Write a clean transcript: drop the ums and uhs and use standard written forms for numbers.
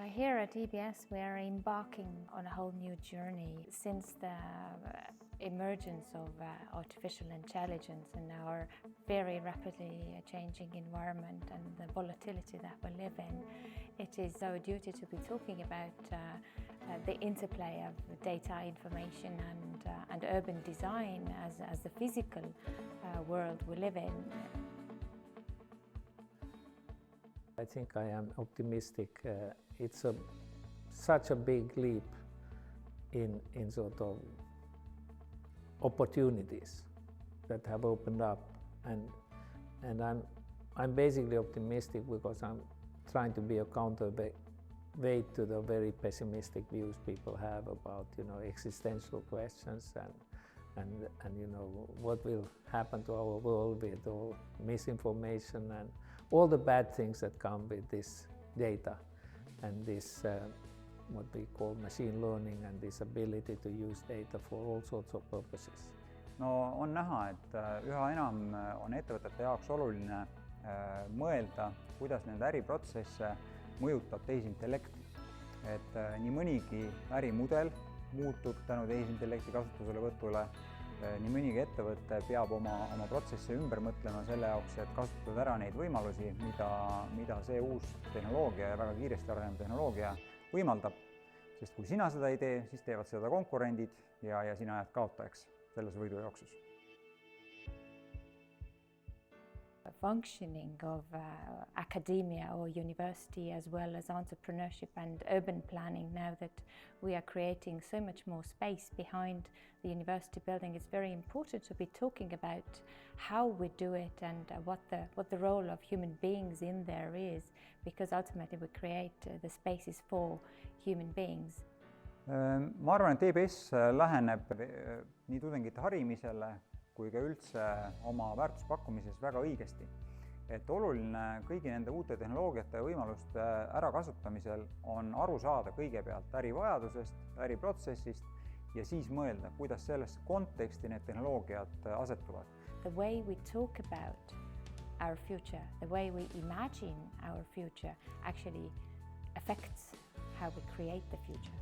Here at EBS we are embarking on a whole new journey since the emergence of artificial intelligence in our very rapidly changing environment and the volatility that we live in. It is our duty to be talking about the interplay of data, information and urban design as the physical world we live in. I think I am optimistic. It's such a big leap in sort of opportunities that have opened up, and I'm basically optimistic because I'm trying to be a counterweight to the very pessimistic views people have about existential questions and what will happen to our world with all misinformation and all the bad things that come with this data and this what we call machine learning and this ability to use data for all sorts of purposes. No on näha, et üha enam on ettevõtete jaoks oluline mõelda, kuidas nende äriprotsesse mõjutab tehisintellekt. Et nii mõnigi ärimudel muutub tänu tehisintellekti kasutuselevõtule. Nii mõnigi ettevõte peab oma protsesse ümber mõtlema selle jaoks, et kasutada ära neid võimalusi, mida see uus tehnoloogia ja väga kiiresti arenev tehnoloogia võimaldab. Sest kui sina seda ei tee, siis teevad seda konkurendid ja sina jääd kaotajaks selles võidujooksus. Functioning of academia or university as well as entrepreneurship and urban planning, now that we are creating so much more space behind the university building, it's very important to be talking about how we do it and what the role of human beings in there is, because ultimately we create the spaces for human beings. Ma arvan, et EBS läheneb nii tudengite harimisele kui ka üldse oma väärtuspakkumises väga õigesti. Et oluline kõigi nende uute tehnoloogiate ja võimaluste ärakasutamisel on aru saada kõigepealt ärivajadusest, äriprotsessist ja siis mõelda, kuidas sellesse konteksti need tehnoloogiad asetuvad. The way we talk about our future, the way we imagine our future actually affects how we create the future.